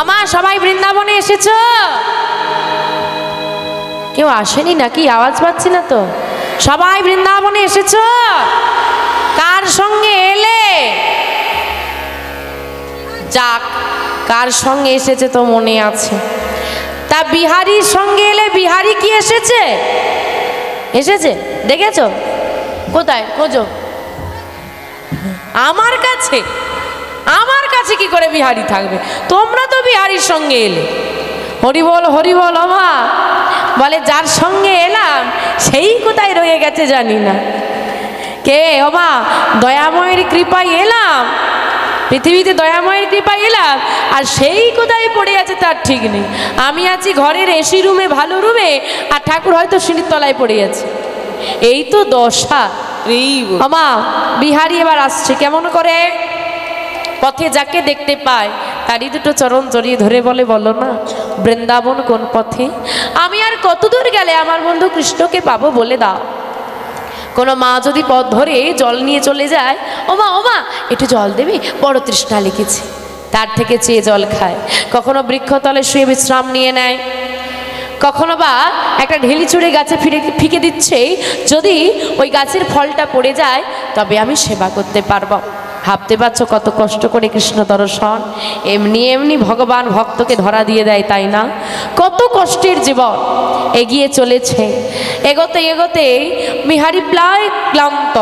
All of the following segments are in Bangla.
আমা সবাই বৃন্দাবনে এসেছো? কেউ আসেনি নাকি? আওয়াজ পাচ্ছি না তো। সবাই বৃন্দাবনে এসেছো? কার সঙ্গে এলে? যাক, কার সঙ্গে এসেছে তো মনে আছে। তা বিহারীর সঙ্গে এলে, বিহারী কি এসেছে? এসেছে দেখেছো? কোথায় খোঁজো? আমার কাছে? আমার কাছে কি করে বিহারী থাকবে? তোমরা তো বিহারীর সঙ্গে এলে। হরি বল হরি বল। মা বলে যার সঙ্গে এলাম সেই কোথায় রয়ে গেছে জানি না। কে? ও মা, দয়াময়ের কৃপায় এলাম, পৃথিবীতে দয়াময়ের কৃপায় এলাম, আর সেই কোথায় পড়ে আছে তার ঠিক নেই। আমি আছি ঘরের এসি রুমে, ভালো রুমে, আর ঠাকুর হয়তো সিঁড়ির তলায় পড়ে আছে। এই তো দশা। আমা বিহারী এবার আসছে কেমন করে? পথে যাকে দেখতে পায় তারই দুটো চরণ জড়িয়ে ধরে বলে, বলো না বৃন্দাবন কোন পথে? আমি আর কত দূর গেলে আমার বন্ধু কৃষ্ণকে পাবো বলে দাও। কোনো মা যদি পথ ধরে জল নিয়ে চলে যায়, ও মা একটু জল দেবে, বড় তৃষ্ণা লেগেছে, তার থেকে চেয়ে জল খায়। কখনো বৃক্ষতলে শুয়ে বিশ্রাম নিয়ে নেয়, কখনো বা একটা ঢেলি চুড়ে গাছে ফিকে দিচ্ছে, যদি ওই গাছের ফলটা পড়ে যায় তবে আমি সেবা করতে পারবো। ভাবতে পারছো কত কষ্ট করে কৃষ্ণ দর্শন? এমনি এমনি ভগবান ভক্তকে ধরা দিয়ে দেয়, তাই না? কত কষ্টের জীবন এগিয়ে চলেছে। এগোতে এগোতে বিহারী প্রায় ক্লান্ত।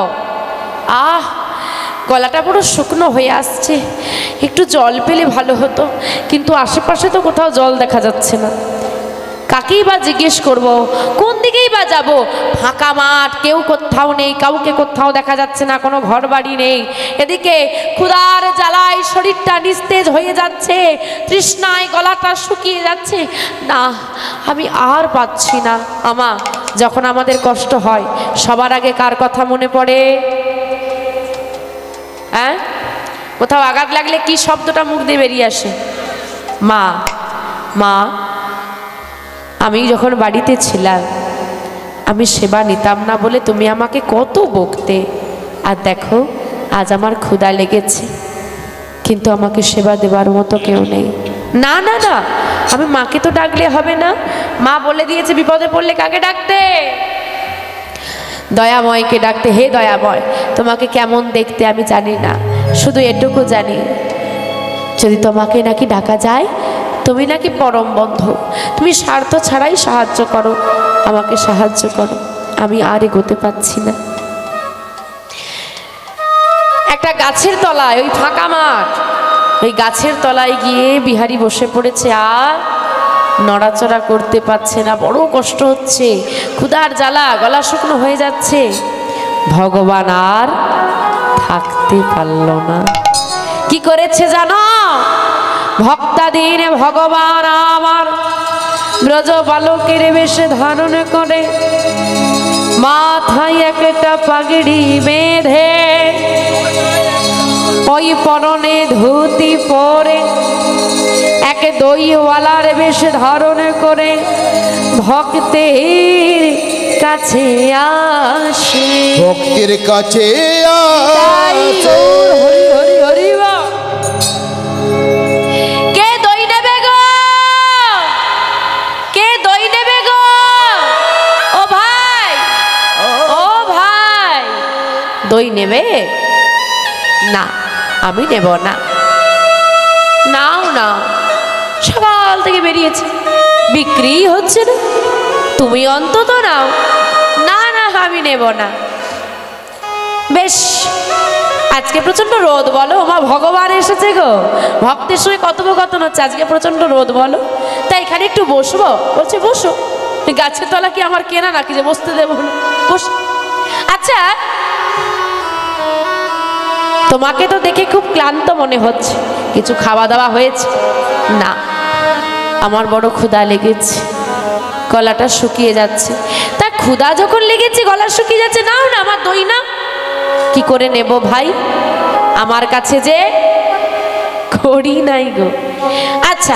গলাটা পুরো শুকনো হয়ে আসছে, একটু জল পেলে ভালো হতো, কিন্তু আশেপাশে তো কোথাও জল দেখা যাচ্ছে না। কাকেই বা জিজ্ঞেস করব, কোন দিকেই বা যাব? ফাঁকা মাঠ, কেউ কোথাও নেই, কাউকে কোথাও দেখা যাচ্ছে না, কোনো ঘর বাড়ি নেই। এদিকে ক্ষুধার জ্বালায় শরীরটা নিস্তেজ হয়ে যাচ্ছে, তৃষ্ণায় গলাটা শুকিয়ে যাচ্ছে। না, আমি আর পাচ্ছি না। আমা, যখন আমাদের কষ্ট হয় সবার আগে কার কথা মনে পড়ে? হ্যাঁ, কোথাও আঘাত লাগলে কি শব্দটা মুখ দিয়ে বেরিয়ে আসে? মা। মা, আমি যখন বাড়িতে ছিলাম আমি সেবা নিতাম না বলে তুমি আমাকে কত বকতে, আর দেখো আজ আমার ক্ষুধা লেগেছে কিন্তু আমাকে সেবা দেবার মতো কেউ নেই। না না না, আমি মাকে তো ডাকলে হবে না। মা বলে দিয়েছে বিপদে পড়লে কাকে ডাকতে? দয়াময়কে ডাকতে। হে দয়াময়, তোমাকে কেমন দেখতে আমি জানি না, শুধু এটুকু জানি যদি তোমাকে নাকি ডাকা যায় তুমি নাকি পরম বন্ধু, তুমি স্বার্থ ছাড়াই সাহায্য করো, আমাকে সাহায্য করো, আমি আর এগোতে পারছি না। একটা গাছের তলায়, ওই ফাঁকা মাঠ, ওই গাছের তলায় গিয়ে বিহারী বসে পড়েছে, আর নড়াচড়া করতে পারছে না, বড় কষ্ট হচ্ছে, ক্ষুধার জ্বালা, গলা শুকনো হয়ে যাচ্ছে। ভগবান আর থাকতে পারল না। কি করেছে জানো? ভক্তাধীন ভগবান আমার ব্রজ বালকের বেশে ধারণ করে, মাথায় একটা পাগড়ি বেঁধে, ওই পরনে ধুতি পরে, এক দইওয়ালার বেশ ধারণ করে ভক্তের কাছে আসে। ভক্তের কাছে আসে। হরি হরি হরি বা। কে দই নেবে গো? কে দই নেবে গো? ও ভাই, ও ভাই, দই নেবে? না, আমি নেব না। নাও নাও, সকাল থেকে বেরিয়েছে, বিক্রি হচ্ছে না, তুমি অন্তত নাও। না না, আমি নেব না। বেশ, আজকে প্রচন্ড রোদ বলো, মা ভগবান এসেছে গো, ভক্তের সঙ্গে কথোপকথন হচ্ছে, আজকে প্রচন্ড রোদ বলো, তাই এখানে একটু বসবো। বলছে বসো। গাছের তলা কি আমার কেনা নাকি যে বসতে দেবো না? বস। আচ্ছা, তোমাকে তো দেখে খুব ক্লান্ত মনে হচ্ছে, কিছু খাওয়া দাওয়া হয়েছে? না, আমার বড় ক্ষুধা লেগেছে, গলাটা শুকিয়ে যাচ্ছে। তা ক্ষুধা যখন লেগেছে, গলা শুকিয়ে যাচ্ছে, নাও না আমার দই না। কি করে নেব ভাই, আমার কাছে যে কড়ি নাই গো। আচ্ছা,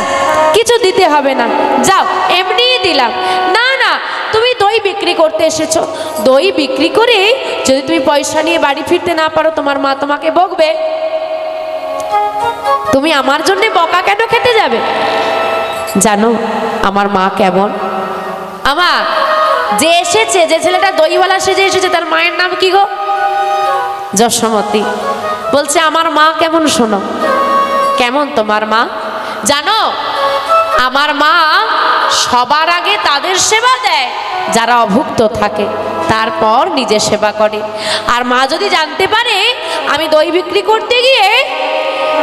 কিছু দিতে হবে না, যাও, এমনিই দিলাম। না না, তুমি দই বিক্রি করতে এসেছো, দই বিক্রি করে যদি তুমি পয়সা নিয়ে বাড়ি ফিরতে না পারো তোমার মা তোমাকে বকবে। তুমি আমার জন্য বকা কেন খেতে যাবে? জানো আমার মা কেমন? আমার যে এসেছে, যে ছেলেটা দইওয়ালা সেজে এসেছে, তার মায়ের নাম কি গো? যশোমতী। বলছে আমার মা কেমন শোনো। কেমন তোমার মা? জানো আমার মা সবার আগে তাদের সেবা দেয় যারা অভুক্ত থাকে, তারপর নিজে সেবা করে। আর মা যদি জানতে পারে আমি দই বিক্রি করতে গিয়ে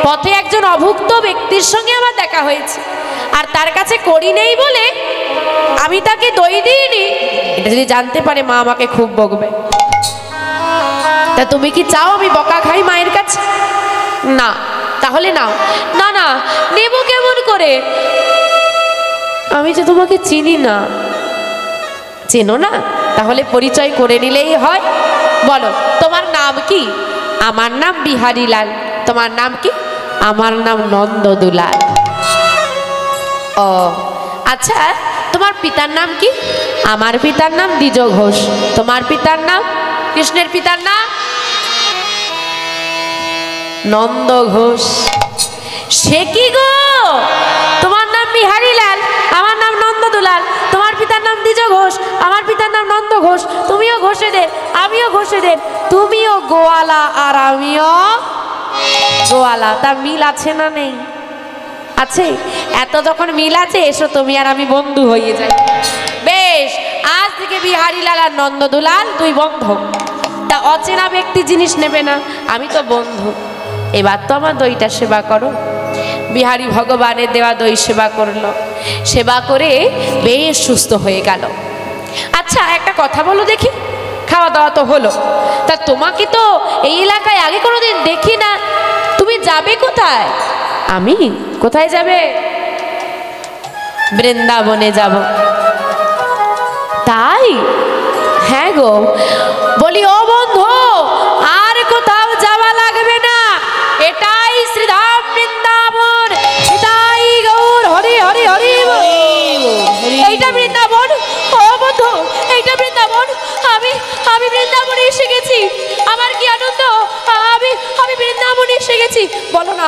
পথে একজন অভুক্ত ব্যক্তির সঙ্গে আমার দেখা হয়েছে আর তার কাছে করি নেই বলে আমি তাকে দই দিইনি, এটা যদি জানতে পারে মা আমাকে খুব বকবে। তা তুমি কি চাও আমি বকা খাই মায়ের কাছে? না। তাহলে নাও। না না, নেব কেমন করে? আমি যে তোমাকে চিনি না। চেনো না? তাহলে পরিচয় করে নিলেই হয়। বলো তোমার নাম কি? আমার নাম বিহারীলাল। তোমার নাম কি? আমার নাম নন্দদুলাল। ও আচ্ছা, তোমার পিতার নাম কি? আমার পিতার নাম দ্বিজ ঘোষ। তোমার পিতার নাম? কৃষ্ণের পিতার নাম নন্দ ঘোষ। সে কি গো, তোমার নাম বিহারীলাল, আমার নাম নন্দদুলাল, তোমার পিতার নাম দ্বিজ ঘোষ, আমার পিতার নাম নন্দ ঘোষ, তুমিও ঘোষেদের আমিও ঘোষেদের, তুমিও গোয়ালা আর আমিও গোয়ালা। তা মিল আছে না নেই? আছে। এত যখন মিল আছে, এসো তুমি আর আমি বন্ধু হয়ে যাই। বেশ, আজ থেকে বিহারীলাল আর নন্দদুলাল দুই বন্ধু। তা অচেনা ব্যক্তি জিনিস নেবে না, আমি তো বন্ধু। এবার তো আমার দইটা সেবা করো। বিহারী ভগবানের দেওয়া দই সেবা করলো, সেবা করে বেশ সুস্থ হয়ে গেল। আচ্ছা একটা কথা বলো দেখি, খাওয়া দাওয়া তো হলো, তা তোমাকে তো এই এলাকায় আগে কোনোদিন দেখি না, তুমি যাবে কোথায়? আমি কোথায় যাবে? বৃন্দাবনে যাব। তাই? হ্যাঁ গো। বলি ও বন্ধু, আর কোথাও যাওয়া লাগবে না, এটাই শ্রীধাম বৃন্দাবন। এটাই গৌর হরি হরি হরি। এইটা বৃন্দাবন। ও বন্ধু, এইটা বৃন্দাবন। আমি বৃন্দাবনে এসে গেছি। আমার কি আনন্দ, আমি বৃন্দাবনে এসে গেছি। বলো না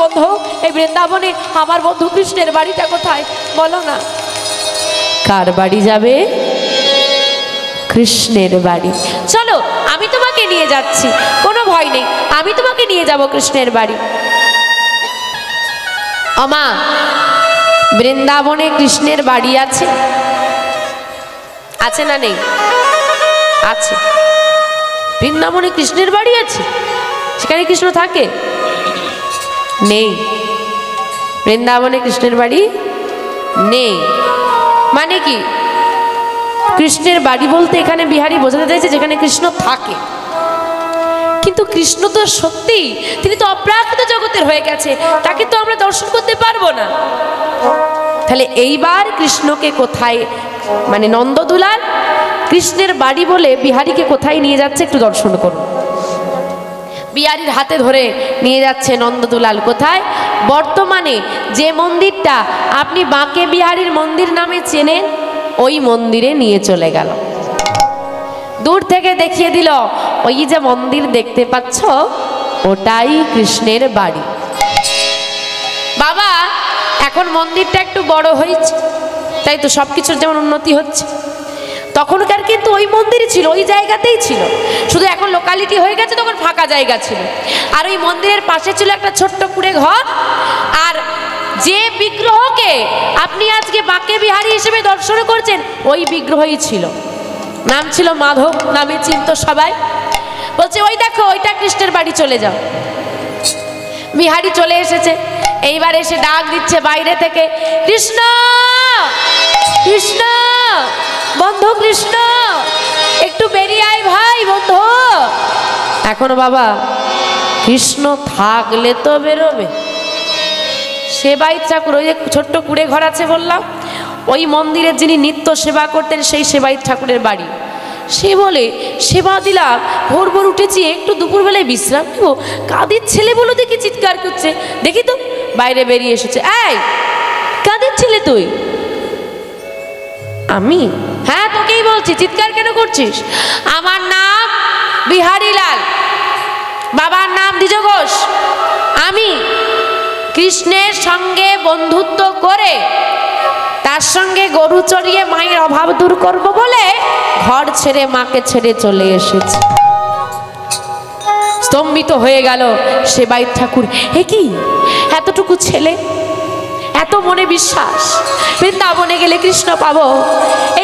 বন্ধু, এই বৃন্দাবনে আমার বন্ধু কৃষ্ণের বাড়িটা কোথায়? বলো না। কার বাড়ি যাবে? কৃষ্ণের বাড়ি। চলো আমি তোমাকে নিয়ে যাচ্ছি, কোনো ভয় নেই, আমি তোমাকে নিয়ে যাব কৃষ্ণের বাড়ি। আমা, বৃন্দাবনে কৃষ্ণের বাড়ি আছে? আছে না নেই? আছে। বৃন্দাবনে কৃষ্ণের বাড়ি আছে? সেখানে কৃষ্ণ থাকে? নেই। বৃন্দাবনে কৃষ্ণের বাড়ি নেই মানে কি? কৃষ্ণের বাড়ি বলতে এখানে বিহারী বোঝাতে চাইছে যেখানে কৃষ্ণ থাকে। কিন্তু কৃষ্ণ তো সত্যি, তিনি তো অপ্রাকৃত জগতের হয়ে গেছে, তাকে তো আমরা দর্শন করতে পারবো না। তাহলে এইবার কৃষ্ণকে কোথায়, মানে নন্দদুলাল কৃষ্ণের বাড়ি বলে বিহারীকে কোথায় নিয়ে যাচ্ছে একটু দর্শন করুন। বিহারীর হাতে ধরে নিয়ে যাচ্ছে নন্দদুলাল। কোথায়? বর্তমানে যে মন্দিরটা আপনি বাঁকে বিহারীর মন্দির নামে চেনেন, ওই মন্দিরে নিয়ে চলে গেল। দূর থেকে দেখিয়ে দিল, ওই যে মন্দির দেখতে পাচ্ছ, ওটাই কৃষ্ণের বাড়ি। বাবা এখন মন্দিরটা একটু বড় হয়েছে, তাই তো সবকিছুর যেমন উন্নতি হচ্ছে, তখনকার কিন্তু ওই মন্দিরই ছিল, ওই জায়গাতেই ছিল, শুধু এখন লোকালিটি হয়ে গেছে, তখন ফাঁকা জায়গা ছিল। আর ওই মন্দিরের পাশে ছিল একটা ছোট্ট কুড়ে ঘর। আর যে বিগ্রহকে আপনি আজকে বাঁকে বিহারী হিসেবে দর্শন করছেন, ওই বিগ্রহই ছিল, নাম ছিল মাধব, নামে চিনত সবাই। বলছে ওই দেখো, ওইটা কৃষ্ণের বাড়ি, চলে যাও। বিহারী চলে এসেছে, এইবার এসে ডাক দিচ্ছে বাইরে থেকে, কৃষ্ণ কৃষ্ণ, বন্ধু কৃষ্ণ, একটু বেরিয়ে আয় ভাই বন্ধু। এখন বাবা কৃষ্ণ থাকলে তো বেরোবে। সেবাই ঠাকুর, ওই যে ছোট্ট কুড়ে ঘর আছে বললাম, ওই মন্দিরের যিনি নিত্য সেবা করতেন সেই সেবাই ঠাকুরের বাড়ি। সে বলে সেবা দিলাম, ভোর ভোর উঠেছি, একটু দুপুরবেলায় বিশ্রাম নেব, কাদের ছেলে বলো দেখি চিৎকার করছে, দেখি তো। বাইরে বেরিয়ে এসেছে, এই কাদের ছেলে তুই? আমি? হ্যাঁ তোকেই বলছি, চিৎকার কেন করছিস? আমার নাম বিহারীলাল। বাবার নাম দ্বিজ ঘোষ। আমি কৃষ্ণের সঙ্গে বন্ধুত্ব করে তার সঙ্গে গরু চড়িয়ে মায়ের অভাব দূর করব বলে ঘর ছেড়ে মাকে ছেড়ে চলে এসেছি। স্তম্ভিত হয়ে গেল সেবাই ঠাকুর। হে কি, এতটুকু ছেলে, এত মনে বিশ্বাস, বৃন্দাবনে গেলে কৃষ্ণ পাবো,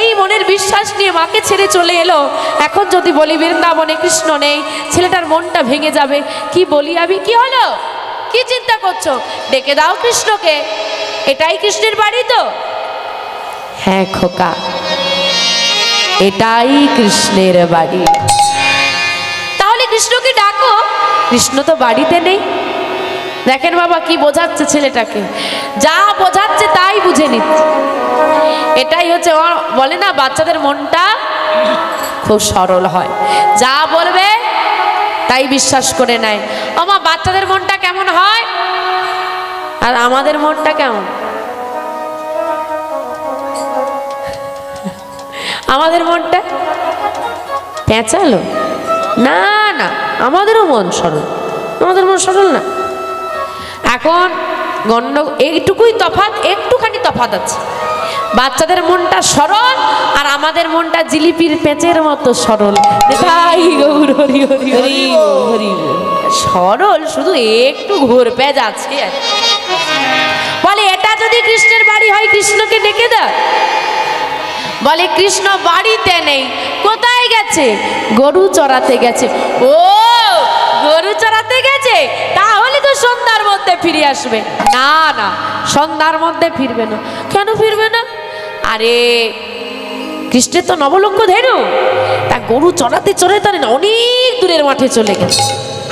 এই মনের বিশ্বাস নিয়ে মাকে ছেড়ে চলে এলো। এখন যদি বলি বৃন্দাবনে কৃষ্ণ নেই, ছেলেটার মনটা ভেঙে যাবে। কি বলি আমি? কি হলো, কি চিন্তা করছো? ডেকে দাও কৃষ্ণকে, এটাই কৃষ্ণের বাড়ি তো? হ্যাঁ খোকা, এটাই কৃষ্ণের বাড়ি। তাহলে কৃষ্ণকে ডাকো। কৃষ্ণ তো বাড়িতে নেই। দেখেন বাবা কি বোঝাচ্ছে ছেলেটাকে, যা বোঝাচ্ছে তাই বুঝে নিচ্ছে। এটাই হচ্ছে, বলে না বাচ্চাদের মনটা খুব সরল হয়, যা বলবে তাই বিশ্বাস করে নেয়। আমা বাচ্চাদের মনটা কেমন হয় আর আমাদের মনটা কেমন? আমাদের মনটা পেঁচালো না, না আমাদেরও মন সরল, আমাদের মন সরল না। এখন এইটুকুই তফাৎ, একটুখানি তফাৎ আছে। বাচ্চাদের মনটা সরল আর আমাদের মনটা জিলিপির পেঁচের মতো সরল। সরল শুধু একটু ঘোর পেঁচ আছে। বলে এটা যদি কৃষ্ণের বাড়ি হয় কৃষ্ণকে ডেকে দাও। বলে কৃষ্ণ বাড়িতে নেই, কোথায় গেছে? গরু চড়াতে গেছে। ও গরু চড়াতে গেছে, তাহলে তো সন্ধ্যার মধ্যে ফিরে আসবে। না না, সন্ধ্যার মধ্যে ফিরবে না। কেন ফিরবে না? আরে কৃষ্ণের তো নবলক্ষ ধেনু, তা গরু চড়াতে চড়াতে না অনেক দূরের মাঠে চলে গেছে,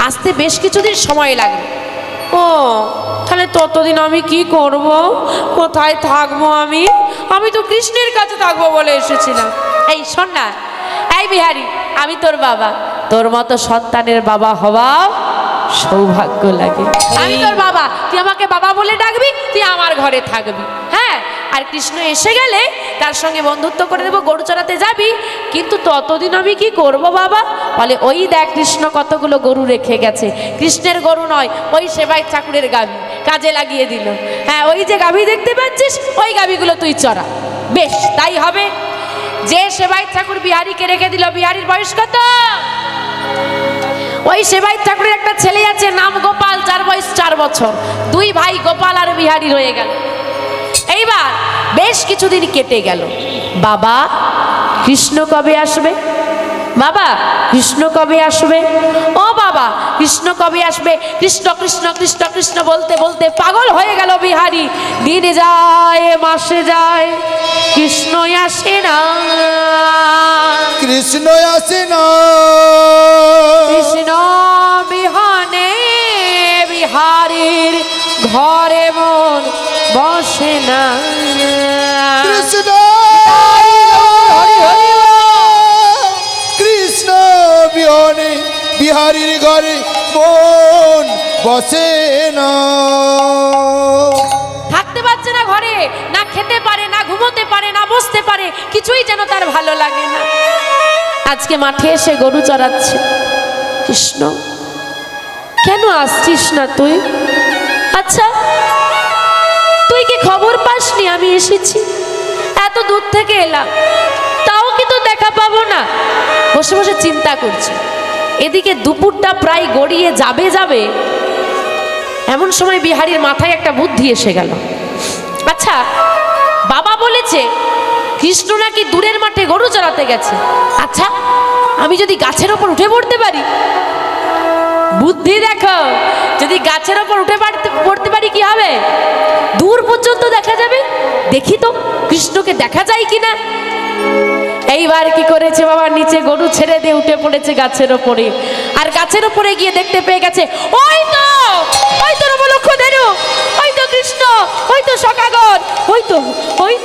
আসতে বেশ কিছুদিন সময় লাগবে। ও তাহলে ততদিন আমি কি করব? কোথায় থাকবো আমি? আমি তো কৃষ্ণের কাছে থাকবো বলে এসেছিলাম। এই শোন না, এই বিহারি, আমি তোর বাবা, তোর মতো সন্তানের বাবা হওয়া সৌভাগ্য লাগে। আমি তোর বাবা, তুই আমাকে বাবা বলে ডাকবি, তুই আমার ঘরে থাকবি। হ্যাঁ, আর কৃষ্ণ এসে গেলে তার সঙ্গে বন্ধুত্ব করে দেবো, গরু চড়াতে যাবি। কিন্তু ততদিন আমি কি করব বাবা? বলে ওই দেখ কৃষ্ণ কতগুলো গরু রেখে গেছে। কৃষ্ণের গরু নয়, ওই সেবাই ঠাকুরের গাভী কাজে লাগিয়ে দিল। হ্যাঁ, ওই যে গাভী দেখতে পাচ্ছিস, ওই গাভীগুলো তুই চড়া। বেশ তাই হবে। যে সেবাই ঠাকুর বিহারীকে রেখে দিল, বিহারীর বয়স কত? ওই সেবাই ঠাকুরের একটা ছেলে আছে নাম গোপাল, যার বয়স 4 বছর। দুই ভাই গোপাল আর বিহারী রয়ে গেল। এইবার বেশ কিছুদিন কেটে গেল। বাবা কৃষ্ণ কবে আসবে? বাবা কৃষ্ণ কবে আসবে? ও বাবা কৃষ্ণ কবে আসবে? কৃষ্ণ কৃষ্ণ কৃষ্ণ কৃষ্ণ বলতে বলতে পাগল হয়ে গেল বিহারী। দিনে যায় মাসে যায়, কৃষ্ণ আসে না, কৃষ্ণ আসে না। কৃষ্ণ বিহানে বিহারীর ঘরে মন বসে না। কৃষ্ণ কৃষ্ণ বিহনে বিহারীর ঘরে মন বসে না। থাকতে পারছে না ঘরে, না খেতে পারে, না ঘুমোতে পারে, না বসতে পারে, কিছুই যেন তার ভালো লাগে না। আজকে মাঠে এসে গরু চড়াচ্ছে। কৃষ্ণ কেন আসছিস না তুই? আচ্ছা তুই কি খবর পাসনি আমি এসেছি? এত দূর থেকে এলাম, তাও কি তো দেখা পাবো না? বসে বসে চিন্তা করছে। এদিকে দুপুরটা প্রায় গড়িয়ে যাবে যাবে, এমন সময় বিহারীর মাথায় একটা বুদ্ধি এসে গেল। আচ্ছা বাবা বলেছে কৃষ্ণ নাকি দূরের মাঠে গরু চড়াতে গেছে। আচ্ছা আমি যদি গাছের ওপর উঠে পড়তে পারি, বুদ্ধি দেখো, যদি গাছের ওপর উঠে পড়তে পারি কি হবে? দূর পর্যন্ত দেখা যাবে। দেখি তো কৃষ্ণকে দেখা যায় কিনা। এইবার কি করেছে বাবা, নিচে গরু ছেড়ে দিয়ে উঠে পড়েছে গাছের ওপরে। আর গাছের ওপরে গিয়ে দেখতে পেয়ে গেছে ওই তো নবলক্ষ ধেনু, ওই তো কৃষ্ণ, ওই তো সখাগণ, ওই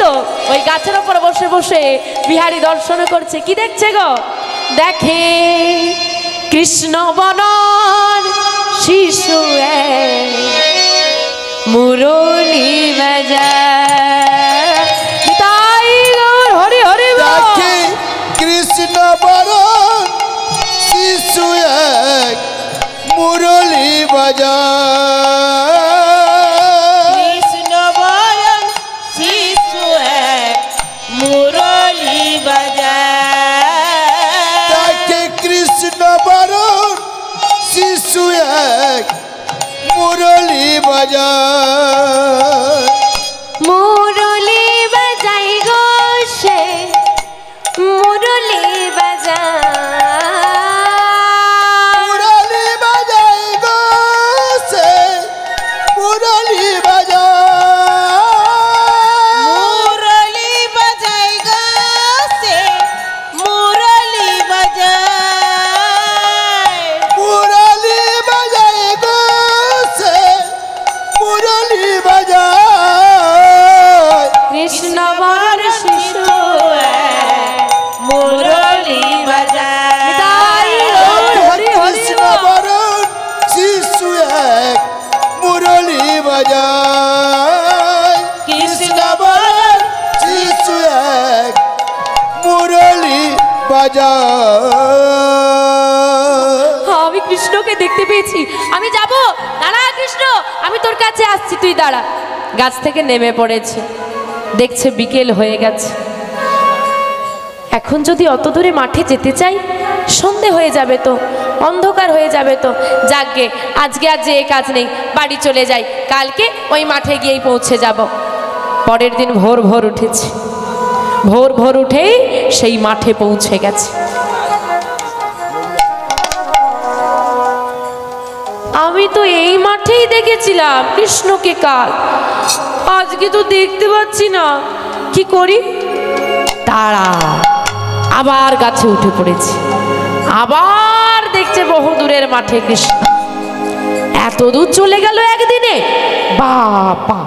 তো ওই গাছের ওপরে বসে বসে বিহারী দর্শন করছে। কি দেখছে গো? দেখে কৃষ্ণ বনর শিশু মুরলী বাজায়। তাই গৌর হরি হরি দেখে কৃষ্ণ বরণ শিশু এক বাজায় কৃষ্ণ বরণ শিশু এক মুরলী বাজায় তাকে কৃষ্ণ বরণ শিশু এক মুরলী বাজায় মুরলি বাজাই গো সে মুরলি বাজায় মুরলী বাজায় গো সে মুরলী বাজায় মুরলী বাজাই গো সে মুরলী বাজায় মুরলী বাজায় গো সে মুরলী বাজায় কৃষ্ণ বর শিশু মুরলী বাজায় হরি হরি কৃষ্ণ বরণ শিশু এক মুরলী বাজায় কৃষ্ণ বরণ শিশু এক মুরলী বাজায় আমি কৃষ্ণকে দেখতে পেয়েছি, আমি যাব। দাঁড়া কৃষ্ণ, আমি তোর কাছে আসছি, তুই দাঁড়া। গাছ থেকে নেমে পড়েছে, দেখছে বিকেল হয়ে গেছে। এখন যদি অত দূরে মাঠে যেতে চাই, সন্ধে হয়ে যাবে তো, অন্ধকার হয়ে যাবে তো। যাকগে, আজকে আর যে কাজ নেই, বাড়ি চলে যাই, কালকে ওই মাঠে গিয়েই পৌঁছে যাব। পরের দিন ভোর ভোর উঠেছে, ভোর ভোর উঠেই সেই মাঠে পৌঁছে গেছে। আমি তো এই মাঠেই দেখেছিলাম কৃষ্ণকে কাল, আজকে তো দেখতে পাচ্ছি না, কি করি? তারা আবার গাছে উঠে পড়েছে, আবার দেখছে বহু দূরের মাঠে কৃষ্ণ। এত দূর চলে গেল একদিনে, বাবা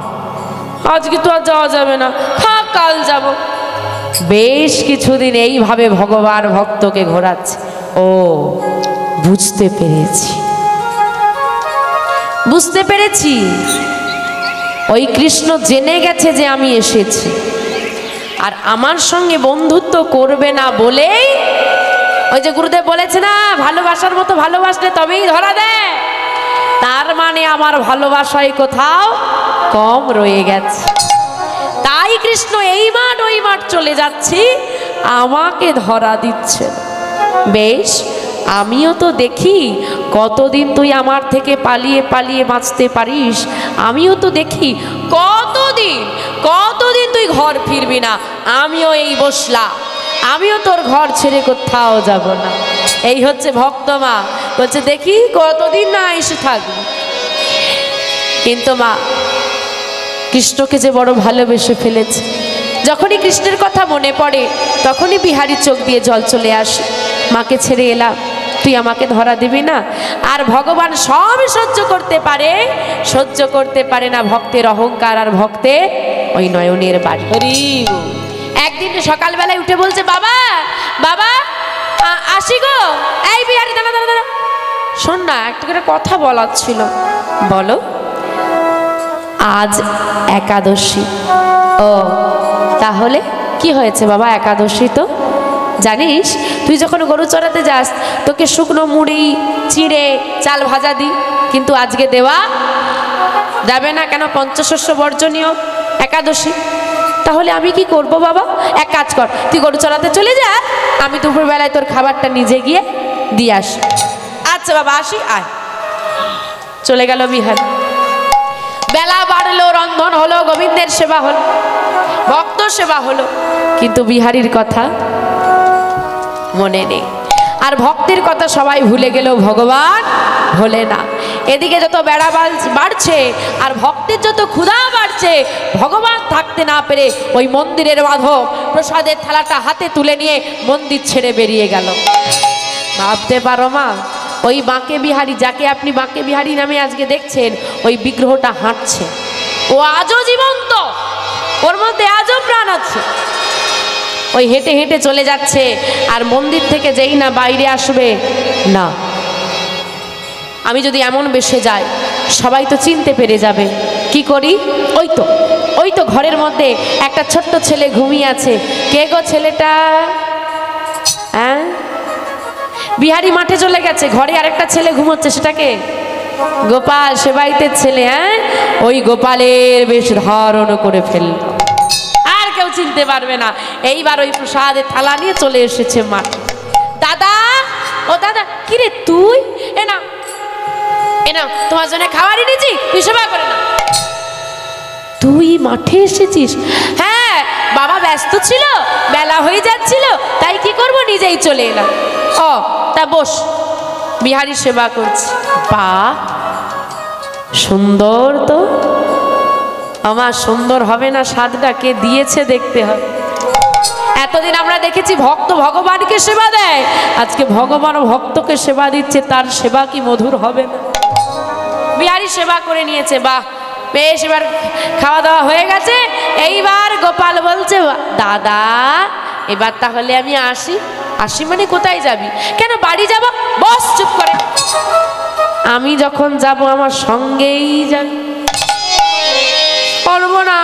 আজকে তো আর যাওয়া যাবে না, থাক কাল যাব। বেশ কিছুদিন এইভাবে ভগবান ভক্তকে ঘোরাচ্ছে। ও বুঝতে পেরেছি, বুঝতে পেরেছি, ওই কৃষ্ণ জেনে গেছে যে আমি এসেছি, আর আমার সঙ্গে বন্ধুত্ব করবে না বলেই, ওই যে গুরুদেব বলেছে না, ভালোবাসার মতো ভালোবাসলে তবেই ধরা দেয়, তার মানে আমার ভালোবাসায় কোথাও কম রয়ে গেছে। তাই কৃষ্ণ এই মাঠ ওই মাঠ চলে যাচ্ছি, আমাকে ধরা দিচ্ছে না। বেশ, আমিও তো দেখি কতদিন তুই আমার থেকে পালিয়ে পালিয়ে বাঁচতে পারিস, আমিও তো দেখি কতদিন কতদিন তুই ঘর ফিরবি না। আমিও এই বসলা, আমিও তোর ঘর ছেড়ে কোথাও যাব না। এই হচ্ছে ভক্ত মা, বলছে দেখি কতদিন না এসে থাকবি। কিন্তু মা কৃষ্ণকে যে বড় ভালোবেসে ফেলেছে, যখনই কৃষ্ণের কথা মনে পড়ে তখনই বিহারী চোখ দিয়ে জল চলে আসে। মাকে ছেড়ে এলাম, তুই আমাকে ধরা দিবি না? আর ভগবান সব সহ্য করতে পারে, সহ্য করতে পারে না ভক্তের অহংকার আর ভক্তের ওই নয়নের বাড়ি। একদিন সকালবেলায় উঠে বলছে, বাবা বাবা আসি গো। এই বিহারী দাঁড়া দাঁড়া দাঁড়া, শোন না, একটু করে কথা বলার ছিল। বলো। আজ একাদশী। ও তাহলে কি হয়েছে বাবা? একাদশী তো জানিস, তুই যখন গরু চড়াতে যাস তোকে শুকনো মুড়ি চিড়ে চাল ভাজা দিই, কিন্তু আজকে দেওয়া যাবে না। কেন? পঞ্চশস্য বর্জনীয় একাদশী। তাহলে আমি কি করব বাবা? এক কাজ কর, তুই গরু চড়াতে চলে যা, আমি দুপুরবেলায় তোর খাবারটা নিজে গিয়ে দিয়ে আসি। আচ্ছা বাবা আসি, আয়। চলে গেল বিহার। বেলা বাড়লো, রন্ধন হলো, গোবিন্দের সেবা হলো, ভক্ত সেবা হলো, কিন্তু বিহারীর কথা মনে নেই। আর ভক্তের কথা সবাই ভুলে গেলেও ভগবান ভোলে না। এদিকে যত বেড়া বাড়ছে আর ভক্তের যত ক্ষুধা বাড়ছে, ভগবান থাকতে না পেরে ওই মন্দিরের মাধব প্রসাদের থালাটা হাতে তুলে নিয়ে মন্দির ছেড়ে বেরিয়ে গেল। ভাবতে পারো মা, ওই বাঁকে বিহারী, যাকে আপনি বাঁকে বিহারী নামে আজকে দেখছেন, ওই বিগ্রহটা হাঁটছে, ও আজও জীবন্ত, ওর মধ্যে আজও প্রাণ আছে। ওই হেঁটে হেঁটে চলে যাচ্ছে, আর মন্দির থেকে যেই না বাইরে আসবে, না আমি যদি এমন বেশে যাই সবাই তো চিনতে পেরে যাবে। কি করি? ওই তো ঘরের মধ্যে একটা ছোট্ট ছেলে ঘুমিয়ে আছে। কে গো ছেলেটা? হ্যাঁ, বিহারী মাঠে চলে গেছে, ঘরে আরেকটা ছেলে ঘুমোচ্ছে, সেটাকে গোপাল সেবাইতে ছেলে, হ্যাঁ, ওই গোপালের বেশ ধারণ করে ফেলল, আর কেউ চিনতে পারবে না। এইবার ওই প্রসাদের থালা নিয়ে চলে এসেছে মাঠে। দাদা, ও দাদা, কিরে তুই? এ না এ না, তোমার জন্য খাবার এনেছি, তুই সেবা করে না। তুই মাঠে এসেছিস? হ্যাঁ, বাবা ব্যস্ত ছিল, বেলা হয়ে যাচ্ছিল, তাই কি করব, নিজেই চলে এলাম। ও তা বস, বিহারী সেবা করছি। বা সুন্দর তো। আমার সুন্দর হবে না, স্বাদটা কে দিয়েছে দেখতে হবে। এতদিন আমরা দেখেছি ভক্ত ভগবানকে সেবা দেয়, আজকে ভগবান ভক্তকে সেবা দিচ্ছে, তার সেবা কি মধুর হবে না? বিহারী সেবা করে নিয়েছে। বাহ, বেশ, এবার খাওয়া দাওয়া হয়ে গেছে। এইবার গোপাল বলছে, দাদা এবার তাহলে আমি আসি। আসি মানে কোথায় যাবি? কেন, বাড়ি যাব। বস, চুপ করে। আমি যখন যাব আমার সঙ্গেই যাবি। পারবো না,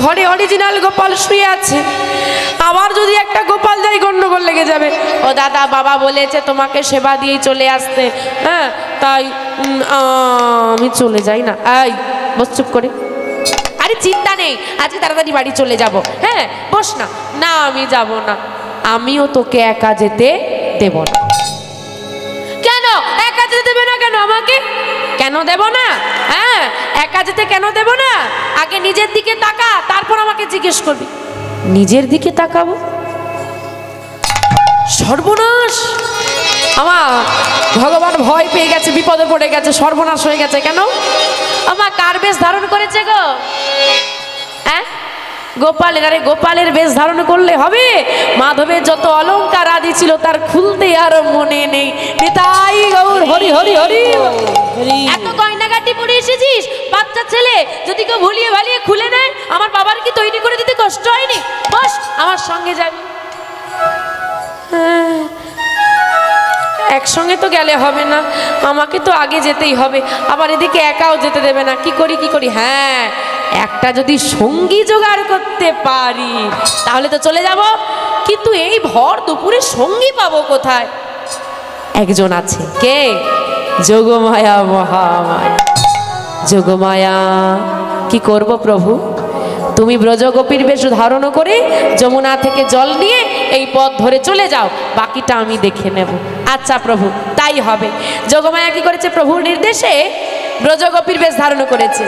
ঘরে অরিজিনাল গোপাল শুয়ে আছে, আবার যদি একটা গোপাল যাই গন্ডগোল লেগে যাবে। ও দাদা, বাবা বলেছে তোমাকে সেবা দিয়েই চলে আসতে, হ্যাঁ, তাই আমি চলে যাই না। এই বস, চুপ করে। আরে চিন্তা নেই, আজকে তাড়াতাড়ি বাড়ি চলে যাব। হ্যাঁ বস না। না, আমি যাব না, আমিও তোকে একা যেতে দেব না। কেন একা যেতে দেবে না? কেন আমাকে কেন দেব না? হ্যাঁ, একা যেতে কেন দেব না? আগে নিজের দিকে তাকা, তারপর আমাকে জিজ্ঞেস করবি। নিজের দিকে তাকাবো? সর্বনাশ! আমার ভগবান ভয় পেয়ে গেছে, বিপদে পড়ে গেছে, সর্বনাশ হয়ে গেছে। কেন? আমার কার বেশ ধারণ করেছে গো? হ্যাঁ, গোপালের। আরে গোপালের বেশ ধারণ করলে হবে? মাধবের যত অলংকার আদি ছিল তার খুলতে আর মনে নেই। নিতাই গৌর হরি হরি হরি। এত গয়নাগাটি পরে এসেছিস, বাচ্চা ছেলে, যদি কেউ ভুলিয়ে ভালিয়ে খুলে নেয়, আমার বাবার কি তৈরি করে দিতে কষ্ট হয়নি? বস, আমার সঙ্গে যাবি। হ্যাঁ, একসঙ্গে তো গেলে হবে না, আমাকে তো আগে যেতেই হবে, আবার এদিকে একাও যেতে দেবে না। কি করি কি করি? হ্যাঁ, একটা যদি সঙ্গী জোগাড় করতে পারি তাহলে তো চলে যাব, কিন্তু এই ভর দুপুরে সঙ্গী পাবো কোথায়? একজন আছে। কে? যোগমায়া, মহামায়া। যোগমায়া, কি করব প্রভু? তুমি ব্রজগোপীর বেশ ধারণ করে যমুনা থেকে জল নিয়ে এই পথ ধরে চলে যাও, বাকিটা আমি দেখে নেব। আচ্ছা প্রভু, তাই হবে। যোগমায়া কি করেছে? প্রভুর নির্দেশে ব্রজগোপীর বেশ ধারণ করেছে।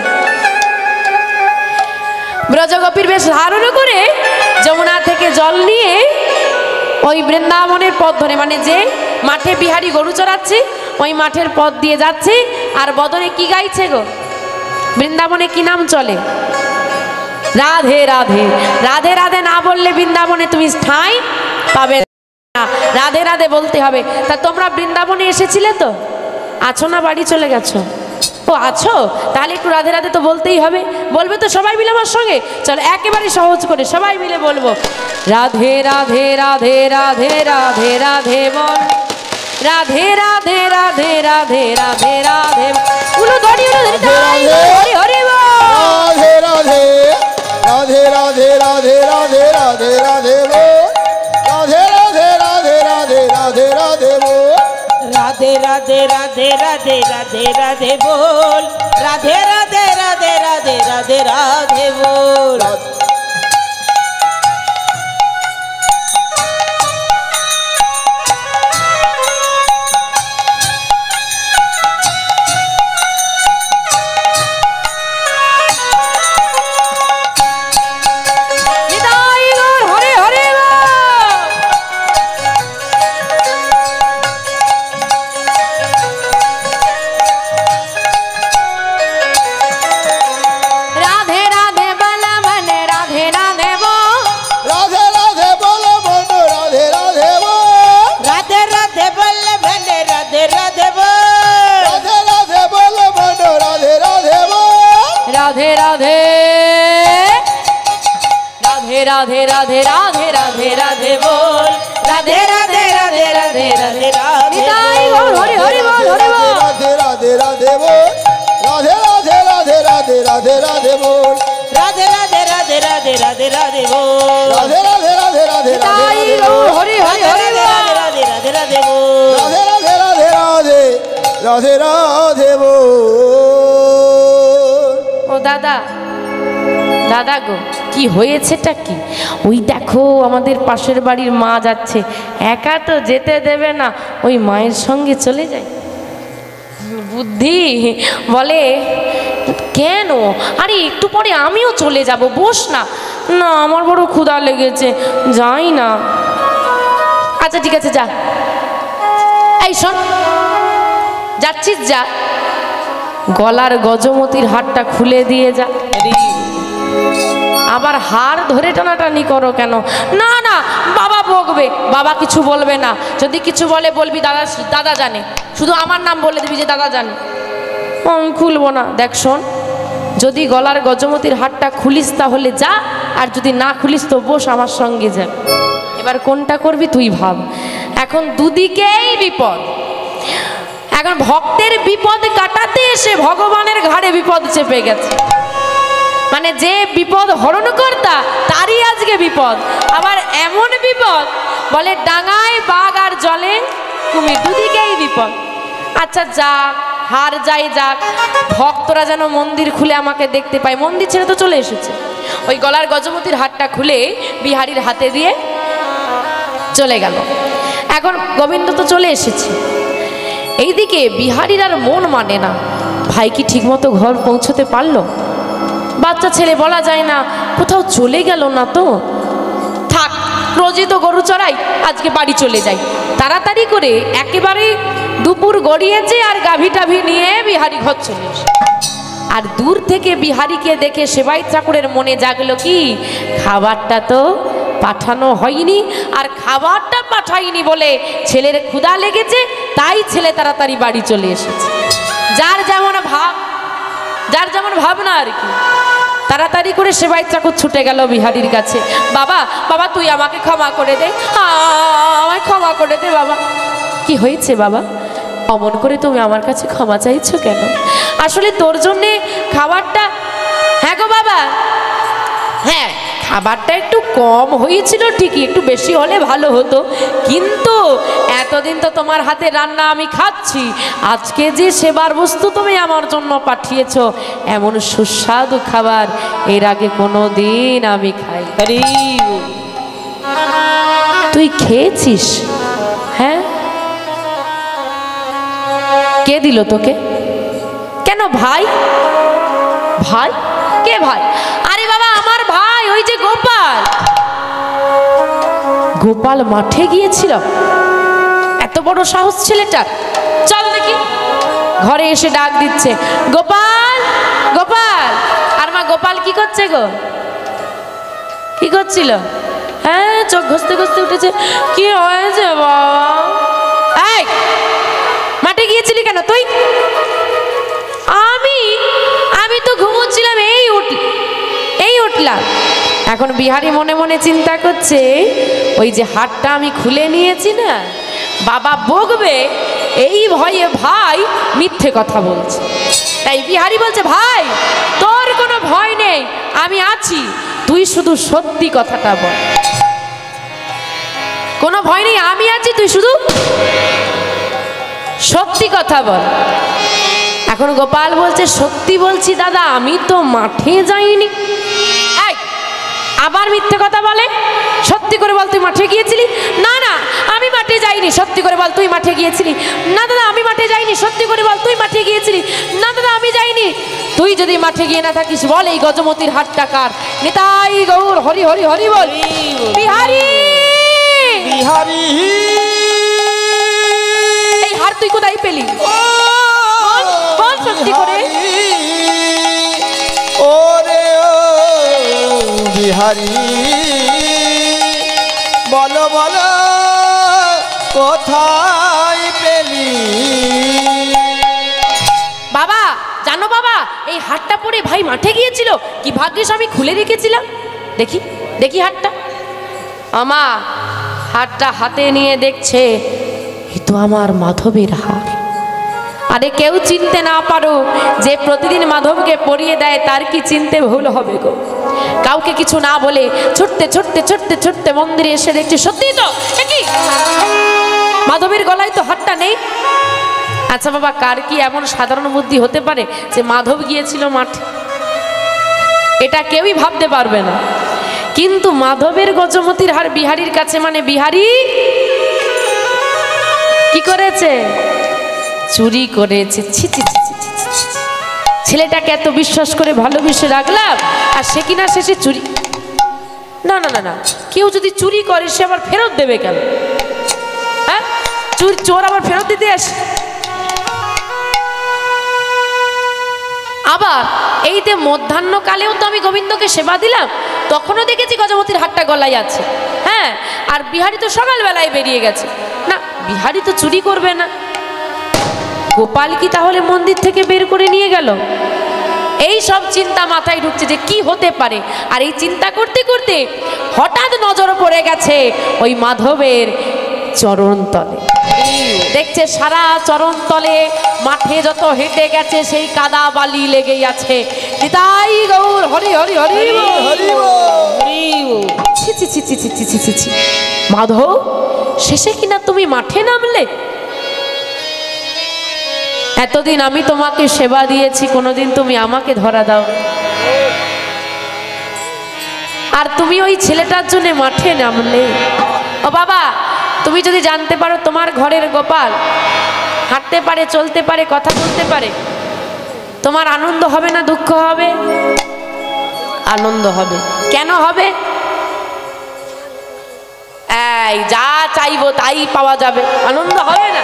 ব্রজগোপীর বেশ ধারণ করে যমুনা থেকে জল নিয়ে ওই বৃন্দাবনের পথ ধরে, মানে যে মাঠে বিহারী গরু চড়াচ্ছে ওই মাঠের পথ দিয়ে যাচ্ছে। আর বদনে কি গাইছে গো? বৃন্দাবনে কি নাম চলে? রাধে রাধে। রাধে রাধে না বললে বৃন্দাবনে তুমি ঠাঁই পাবে না, রাধে রাধে বলতে হবে। তা তোমরা বৃন্দাবনে এসেছিলে তো? আছো না বাড়ি চলে গেছো? ও আছো, তাহলে একটু রাধে রাধে তো বলতেই হবে। বলবে তো সবাই মিলে আমার সঙ্গে? চলো একেবারে সহজ করে সবাই মিলে বলবো, রাধে রাধে রাধে রাধে রাধে রাধে বল, রাধে রাধে রাধে রাধে রাধে রাধে। উলো ধরি উলো ধরি, হরি হরি বল। রাধে রাধে রাধে রাধে রাধে রাধে রাধে রাধে বল, রাধে রাধে রাধে রাধে রাধে রাধে বল, রাধে রাধে রাধে রাধে রাধে রাধে বল, রাধে রাধে রাধে রাধে রাধে রাধে বল। राधे राधे राधे राधे राधे बोल, राधे राधे राधे राधे राधे राधे बोल, हरि हरि बोल, हरि बोल। राधे राधे राधे बोल, राधे राधे राधे राधे राधे राधे बोल, राधे राधे राधे राधे राधे राधे बोल, राधे राधे राधे राधे राधे बोल, हरि हरि हरि बोल, राधे राधे राधे बोल, राधे राधे राधे राधे রাধে রাধে বল। ও দাদা, দাদা গো, কি হয়েছেটা কি? ওই দেখো আমাদের পাশের বাড়ির মা যাচ্ছে, একা তো যেতে দেবে না, ওই মায়ের সঙ্গে চলে যায়। বুদ্ধি বলে কেন? আরে একটু পরে আমিও চলে যাব, বস না। না আমার বড় ক্ষুধা লেগেছে, যাই না। আচ্ছা ঠিক আছে যা। এই শোন, যাচ্ছিস যা, গলার গজমতির হারটা খুলে দিয়ে যা। আবার হার ধরে টানাটানি করো কেন? না না, বাবা বকবে। বাবা কিছু বলবে না, যদি কিছু বলে বলবি দাদা, দাদা জানে, শুধু আমার নাম বলে দিবি যে দাদা জানে। আমি খুলবো না। দেখ শোন, যদি গলার গজমতির হারটা খুলিস তাহলে যা, আর যদি না খুলিস তো বস আমার সঙ্গে যা। এবার কোনটা করবি তুই ভাব। এখন দুদিকেই বিপদ। এখন ভক্তের বিপদ কাটাতে এসে ভগবানের ঘাড়ে বিপদ চেপে গেছে। মানে যে বিপদ হরণ কর্তা তারই আজকে বিপদ। আবার এমন বিপদ বলে ডাঙায় বাঘ আর জলে কুমির, দুদিকেই বিপদ। আচ্ছা যাক, হার যাই যাক, ভক্তরা যেন মন্দির খুলে আমাকে দেখতে পায়। মন্দির ছেড়ে তো চলে এসেছে। ওই গলার গজমতির হারটা খুলে বিহারীর হাতে দিয়ে চলে গেল। এখন গোবিন্দ তো চলে এসেছে। এইদিকে বিহারীর আর মন মানে না, ভাই কি ঠিকমতো ঘর পৌঁছতে পারলো? বাচ্চা ছেলে বলা যায় না, কোথাও চলে গেল না তো। থাক, রোজই তো গরু চড়াই, আজকে বাড়ি চলে যাই। তাড়াতাড়ি করে একেবারে দুপুর গড়িয়েছে আর গাভী টাভি নিয়ে বিহারী ঘর চলে এসে। আর দূর থেকে বিহারীকে দেখে সেবাই চাকরের মনে জাগলো কি, খাবারটা তো পাঠানো হয়নি। আর খাবারটা পাঠায়নি বলে ছেলের ক্ষুধা লেগেছে, তাই ছেলে তাড়াতাড়ি বাড়ি চলে এসেছে। যার যেমন ভাব, যার যেমন ভাবনা আর কি। তাড়াতাড়ি করে সেবাই চাকর ছুটে গেল বিহারীর কাছে। বাবা, বাবা তুই আমাকে ক্ষমা করে দে, আমায় ক্ষমা করে দে বাবা। কি হয়েছে বাবা? অমন করে তুমি আমার কাছে ক্ষমা চাইছো কেন? আসলে তোর জন্যে খাবারটা, হ্যাঁ গো বাবা, হ্যাঁ খাবারটা একটু কম হয়েছিল ঠিকই, একটু বেশি হলে ভালো হতো, কিন্তু এতদিন তো তোমার হাতে রান্না আমি খাচ্ছি। আজকে যে সেবার বস্তু তুমি আমার জন্য পাঠিয়েছো, এমন সুস্বাদু খাবার এর আগে কোনো দিন আমি খাই। তুই খেয়েছিস? হ্যাঁ, কে দিল তোকে? কেন ভাই? ভাই? কে ভাই? আরে বাবা আমার ভাই, ওই যে গোপাল। গোপাল মাঠে গিয়েছিল? এত বড় সাহস ছেলেটার! চল দেখি। ঘরে এসে ডাক দিচ্ছে, গোপাল, গোপাল। আর মা গোপাল কি করছে গো? কি করছিল? হ্যাঁ, চোখ ঘষতে ঘষতে উঠেছে। কি হয়েছে বাবা? এই মাঠে গিয়েছিলি কেন তুই? আমি তো ঘুমোচ্ছিলাম, এই উঠলাম। এখন বিহারী মনে মনে চিন্তা করছে, ওই যে হাটটা আমি খুলে নিয়েছি না, বাবা বকবে, এই ভয়ে ভাই মিথ্যে কথা বলছে। তাই বিহারী বলছে, ভাই তোর কোনো ভয় নেই, আমি আছি, তুই শুধু সত্যি কথাটা বল। কোনো ভয় নেই, আমি আছি, তুই শুধু সত্যি কথা বল। এখন গোপাল বলছে, সত্যি বলছি দাদা, আমি তো মাঠে যাইনি। এই আবার মিথ্যে কথা বলে। সত্যি করে বল, তুই মাঠে গিয়েছিলি? না না আমি মাঠে যাইনি। সত্যি করে বল, তুই মাঠে গিয়েছিলি? না দাদা আমি মাঠে যাইনি। সত্যি করে বল, তুই মাঠে গিয়েছিলি? না দাদা আমি যাইনি। তুই যদি মাঠে গিয়ে না থাকিস বল, এই গজমতির হাটটা কার? নিতাই গৌর হরি হরি হরি বল। বিহারী, বিহারী এই হার তুই কোথায় পেলি? বল সত্যি করে। ওরে ও বিহারী, বলো বলো কোথায় পেলি? বাবা জানো বাবা, এই হাটটা পরে ভাই মাঠে গিয়েছিল, কি ভাগ্যিস আমি খুলে রেখেছিলাম। দেখি দেখি হাটটা। আমা হাটটা হাতে নিয়ে দেখছে, এ তো আমার মাধবের হার। আরে কেউ চিনতে না পারো, যে প্রতিদিন মাধবকে পরিয়ে দেয় তার কি চিনতে ভুল হবে গো। কাউকে কিছু না বলে ছুটতে ছুটতে ছুটতে ছুটতে মন্দিরে এসে দেখছে, সত্যি তো কি মাধবের গলায় তো হাটটা নেই। আচ্ছা বাবা, কার কি এমন সাধারণ বুদ্ধি হতে পারে যে মাধব গিয়েছিল মাঠে? এটা কেউই ভাবতে পারবে না। কিন্তু মাধবের গজমতির হার বিহারীর কাছে, মানে বিহারী কি করেছে? চুরি করেছে। ছি ছি ছি ছি ছি ছি। ছেলেটাকে এত বিশ্বাস করে ভালোবেসে রাখলাম, আর সে কিনা শেষে চুরি। না না না না, কেউ যদি চুরি করে সে আবার ফেরত দেবে কেন? হ্যাঁ, চোর আবার ফেরত দিতে আসে। আবার এই যে মধ্যাহ্নকালেও তো আমি গোবিন্দকে সেবা দিলাম, তখনও দেখেছি গজমতির হাতটা গলায় আছে। হ্যাঁ, আর বিহারী তো সকালবেলায় বেরিয়ে গেছে। না, বিহারী তো চুরি করবে না। গোপাল কি তাহলে মন্দির থেকে বের করে নিয়ে গেল? এই সব চিন্তা মাথায় ঢুকছে যে কি হতে পারে। আর এই চিন্তা করতে করতে হঠাৎ নজর পড়ে গেছে ওই মাধবের চরণতলে। দেখছে সারা চরণতলে মাঠে যত হেঁটে গেছে সেই কাদা বালি লেগেই আছে। নিতাই গৌর হরি হরি হরি হরি বল। ছি ছি ছি ছি ছি ছি ছি ছি। মাধব, শেষে কিনা তুমি মাঠে নামলে? এতদিন আমি তোমাকে সেবা দিয়েছি, কোনোদিন তুমি আমাকে ধরা দাও, আর তুমি ওই ছেলেটার জন্য মাঠে নামলে। ও বাবা, তুমি যদি জানতে পারো তোমার ঘরের গোপাল হাঁটতে পারে, চলতে পারে, কথা বলতে পারে, তোমার আনন্দ হবে না দুঃখ হবে? আনন্দ হবে। কেন হবে? এই যা চাইবো তাই পাওয়া যাবে, আনন্দ হবে না?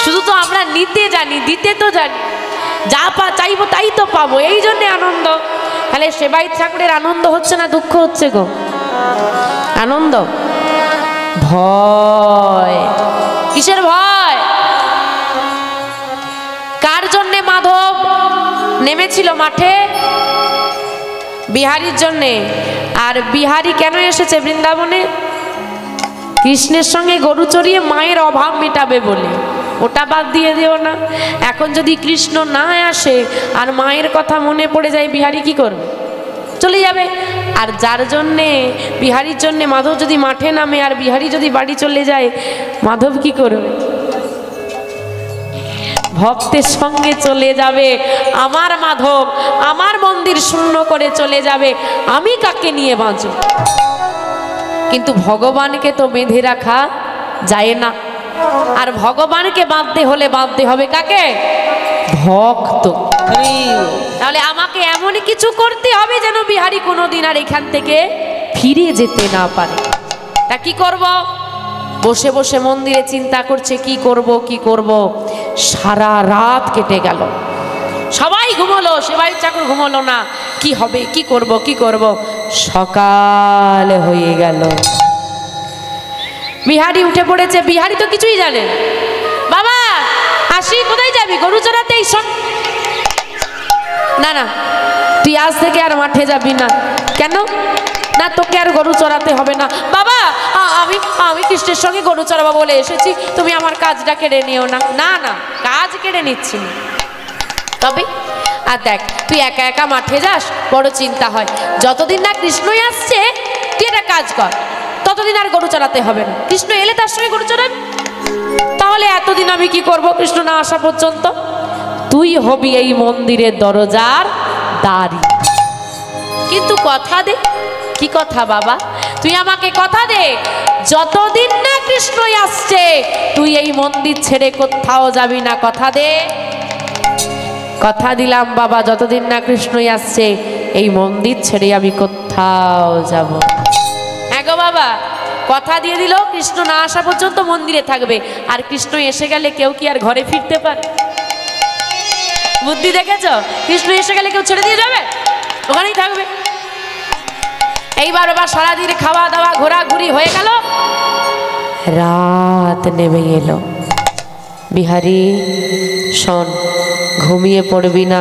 শুধু তো আমরা নিতে জানি, দিতে তো জানি। যা চাইবো তাই তো পাবো, এই জন্যে আনন্দ। তাহলে সেবাই ঠাকুরের আনন্দ হচ্ছে না দুঃখ হচ্ছে গো? আনন্দ। ভয়। কিসের ভয়? কার জন্যে মাধব নেমেছিল মাঠে? বিহারীর জন্যে। আর বিহারী কেন এসেছে বৃন্দাবনে? কৃষ্ণের সঙ্গে গরু চড়িয়ে মায়ের অভাব মেটাবে বলে। ওটা বাদ দিয়ে দিও না। এখন যদি কৃষ্ণ না আসে আর মায়ের কথা মনে পড়ে যায়, বিহারী কি করবে? চলে যাবে। আর যার জন্যে, বিহারীর জন্যে মাধব যদি মাঠে নামে আর বিহারী যদি বাড়ি চলে যায়, মাধব কি করবে? ভক্তের সঙ্গে চলে যাবে। আমার মাধব আমার মন্দির শূন্য করে চলে যাবে, আমি কাকে নিয়ে বাঁচব? কিন্তু ভগবানকে তো বেঁধে রাখা যায় না। আর ভগবানকে বাঁধতে হলে বাঁধতে হবে কাকে? ভক্ত। তাহলে আমাকে এমন কিছু করতে হবে যেন বিহারী কোনোদিন আর এখান থেকে ফিরে যেতে না পারে। তা কি করব? বসে বসে মন্দিরে চিন্তা করছে কি করব কি করব। সারা রাত কেটে গেল, সবাই ঘুমোলো, সেবাই চাকর ঘুমোলো না। কি হবে, কি করব কি করব। সকাল হয়ে গেল, বিহারী উঠে পড়েছে। বিহারী তো কিছুই জানে। বাবা আসি, কোথায় যাবি? গরু চড়াতে। এই শোন, না না তুই আজ থেকে আর মাঠে যাবি না। কেন? না তোকে আর গরু চড়াতে হবে না। বাবা আমি কৃষ্ণের সঙ্গে গরু চড়াবো বলে এসেছি, তুমি আমার কাজটা কেড়ে নিও না। না না, কাজ কেড়ে নিচ্ছি না। তবে আর দেখ, তুই একা একা মাঠে যাস, বড় চিন্তা হয়। যতদিন না কৃষ্ণই আসছে তুই একটা কাজ কর, ততদিন আর গরু চড়াতে হবে না। কৃষ্ণ এলে তার সঙ্গে গরু চড়াবি। তাহলে এতদিন আমি কি করব? কৃষ্ণ না আসা পর্যন্ত তুই হবি এই মন্দিরের দরজার দাঁড়ি। কিন্তু কথা দে। কি কথা বাবা? তুই আমাকে কথা দে, যতদিন না কৃষ্ণই আসছে তুই এই মন্দির ছেড়ে কোথাও যাবি না। কথা দে। কথা দিলাম বাবা, যতদিন না কৃষ্ণই আসছে এই মন্দির ছেড়ে আমি কোথাও যাব। হ্যাঁ গো বাবা, কথা দিয়ে দিল কৃষ্ণ না আসা পর্যন্ত মন্দিরে থাকবে। আর কৃষ্ণ এসে গেলে কেউ কি আর ঘরে ফিরতে পারে? বুদ্ধি দেখেছ? কৃষ্ণ এসে গেলে কেউ ছেড়ে দিয়ে যাবে? ওখানেই থাকবে। এইবার বাবা সারাদিন খাওয়া দাওয়া ঘোরাঘুরি হয়ে গেল, রাত নেমে এলো। বিহারী শোন, ঘুমিয়ে পড়বি না,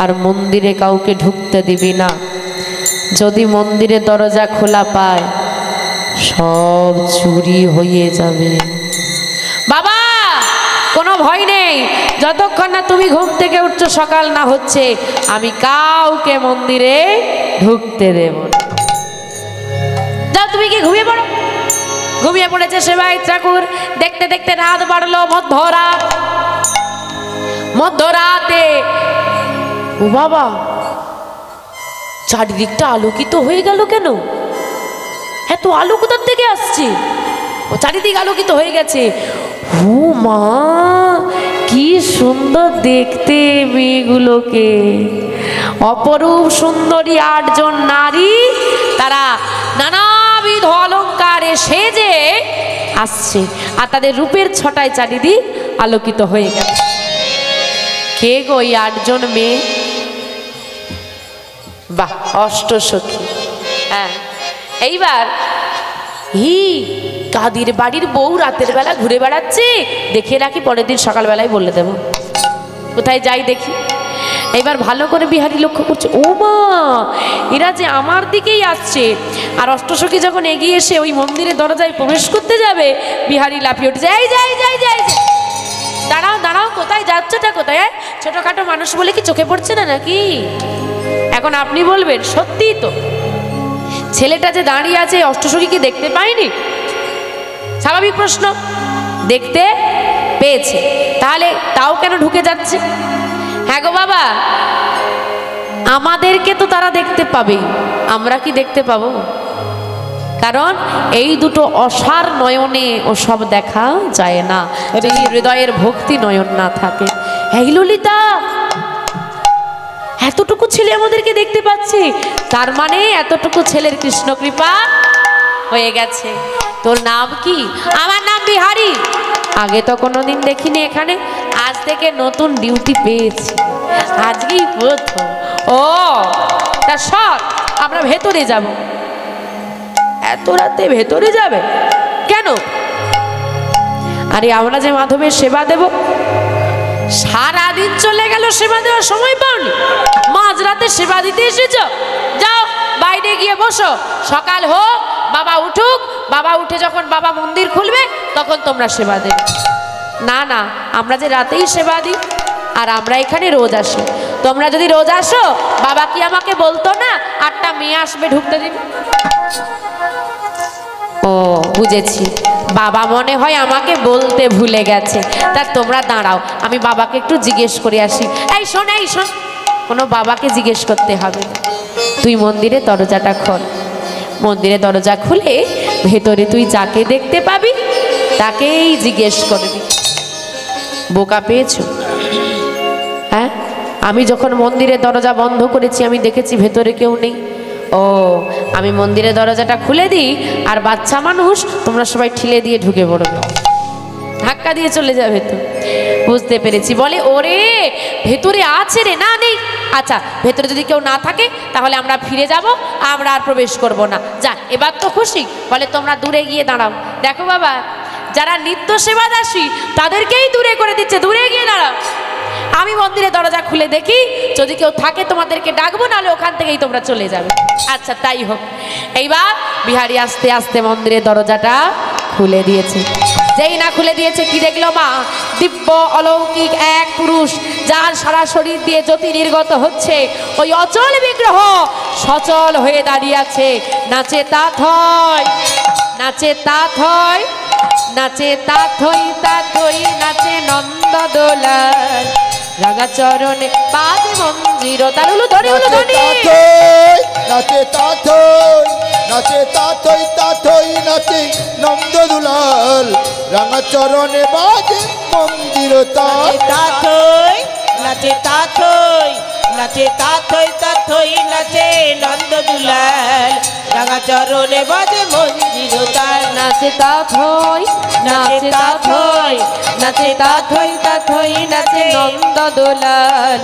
আর মন্দিরে কাউকে ঢুকতে দিবি না। যদি মন্দিরে দরজা খোলা পায় সব চুরি হয়ে যাবে। বাবা কোনো ভয় নেই, যতক্ষণ না তুমি ঘুম থেকে উঠছো সকাল না হচ্ছে আমি কাউকে মন্দিরে ঢুকতে দেব না। যাও তুমি কি ঘুমিয়ে পড়ো। ঘুমিয়ে পড়েছে সেবাই ঠাকুর। দেখতে দেখতে রাত বাড়লো, মধ্যরাতে ও বাবা, চারিদিকটা আলোকিত হয়ে গেল কেন? এত আলো কোথার থেকে আসছে? ও চারিদিক আলোকিত হয়ে গেছে। ও মা, কি সুন্দর দেখতে মেয়েগুলোকে! অপরূপ সুন্দরী 8 জন নারী, তারা নানাবিধ অলঙ্কারে সেজে আসছে, আর তাদের রূপের ছটায় চারিদিক আলোকিত হয়ে গেছে। কে গো ওই 8 জন মেয়ে? বাহ, অষ্টসখী। হ্যাঁ, এইবার কাদের বাড়ির বউ রাতের বেলা ঘুরে বেড়াচ্ছে, দেখে রাখি, পরের দিন সকালবেলায় বলে দেব। কোথায় যাই দেখি। এবার ভালো করে বিহারি লক্ষ্য করছে, ও মা, এরা যে আমার দিকেই আসছে। আর অষ্টসখী যখন এগিয়ে এসে ওই মন্দিরের দরজায় প্রবেশ করতে যাবে, বিহারি লাফিয়ে উঠে, যাই যাই যাই যাই, দাঁড়াও দাঁড়াও, কোথায় যাচ্ছটা কোথায়? ছোটখাটো মানুষ বলে কি চোখে পড়ছে না নাকি? এখন আপনি বলবেন, সত্যিই তো, ছেলেটা যে দাঁড়িয়ে আছে অষ্টসখী কি দেখতে পায়নি? স্বাভাবিক প্রশ্ন। দেখতে পেয়েছে, তাহলে তাও কেন ঢুকে যাচ্ছে? হ্যাঁ গো বাবা, আমাদেরকে তো তারা দেখতে পাবেই, আমরা কি দেখতে পাবো? কারণ এই দুটো অসার নয়নে ওসব দেখা যায় না, যদি হৃদয়ের ভক্তি নয়ন না থাকে। এই ললিতা, এতটুকু ছেলে আমাদেরকে দেখতে পাচ্ছে, তার মানে এতটুকু ছেলের কৃষ্ণ কৃপা হয়ে গেছে। তোর নাম কি? আমার নাম বিহারি। আগে তো কোনোদিন দেখিনি এখানে, আজ থেকে নতুন ডিউটি পেয়েছি, আজকেই প্রথম। ও তা সব, আমরা ভেতরে যাব। এত রাতে ভেতরে যাবে কেন? আরে আমরা যে মাধবের সেবা দেব, সারাদিন চলে গেল, সেবা দেওয়ার সময় পাওনি, মাঝরাতে সেবা দিতে এসেছ? যাও বাইরে গিয়ে বসো, সকাল হোক, বাবা উঠুক, বাবা উঠে যখন বাবা মন্দির খুলবে তখন তোমরা সেবা দেবে। না না, আমরা যে রাতেই সেবা দিই, আর আমরা এখানে রোজ আসি। তোমরা যদি রোজ আসো, বাবা কি আমাকে বলতো না 8টা মেয়ে আসবে ঢুকতে দিবে? ও বুঝেছি, বাবা মনে হয় আমাকে বলতে ভুলে গেছে। তা তোমরা দাঁড়াও, আমি বাবাকে একটু জিজ্ঞেস করে আসি। এই শোন, এই শোন, কোনো বাবাকে জিজ্ঞেস করতে হবে না, তুই মন্দিরের দরজাটা খোল। মন্দিরের দরজা খুলে ভেতরে তুই যাকে দেখতে পাবি তাকেই জিজ্ঞেস করবি। বোকা পেয়েছো? হ্যাঁ, আমি যখন মন্দিরের দরজা বন্ধ করেছি, আমি দেখেছি ভেতরে কেউ নেই। ও, আমি মন্দিরের দরজাটা খুলে দিই, আর বাচ্চা মানুষ তোমরা সবাই ঠিলে দিয়ে ঢুকে পড়বে, ধাক্কা দিয়ে চলে যাবে। তো বুঝতে পেরেছি। বলে, ওরে ভেতরে আছে রে? না, নেই। আচ্ছা, ভেতরে যদি কেউ না থাকে তাহলে আমরা ফিরে যাব, আমরা আর প্রবেশ করব না। যাক, এবার তো খুশি। বলে, তোমরা দূরে গিয়ে দাঁড়াও। দেখো বাবা, যারা নিত্য সেবাদাসী তাদেরকেই দূরে করে দিচ্ছে, দূরে গিয়ে দাঁড়াও। আমি মন্দিরের দরজা খুলে দেখি, যদি কেউ থাকে তোমাদেরকে ডাকবো, নাহলে ওখান থেকেই তোমরা চলে যাবে। আচ্ছা, তাই হোক। এইবার বিহারি আস্তে আস্তে মন্দিরের দরজাটা খুলে দিয়েছে। যেই না খুলে দিয়েছে, কি দেখলো মা? দিব্য অলৌকিক এক পুরুষ, যার সারা শরীর দিয়ে জ্যোতি নির্গত হচ্ছে। ওই অচল বিগ্রহ সচল হয়ে দাঁড়িয়ে আছে। নাচে তাথই, নাচে তাথই, নাচে তাথই তাথই, নাচে নন্দ দোলাল, রাঙা চরণে বাজে মঞ্জির তাল। হলো ধরি, হলো ধরি। নাচে তাথই, নাচে তাথই তাথই, নাচে নন্দ দুলাল, রাঙা চরণে বাজে মন্দির তাল। তাথই, নাচে তাথই, নাচে তাথই তাথই, নাচে নন্দ দুলাল, রাঙা চরণে বাজে মঞ্জির তাল। নাচে তাথই, নাচে তাথই, নাচে তাথই তাথই, নাচে নন্দ দোলাল,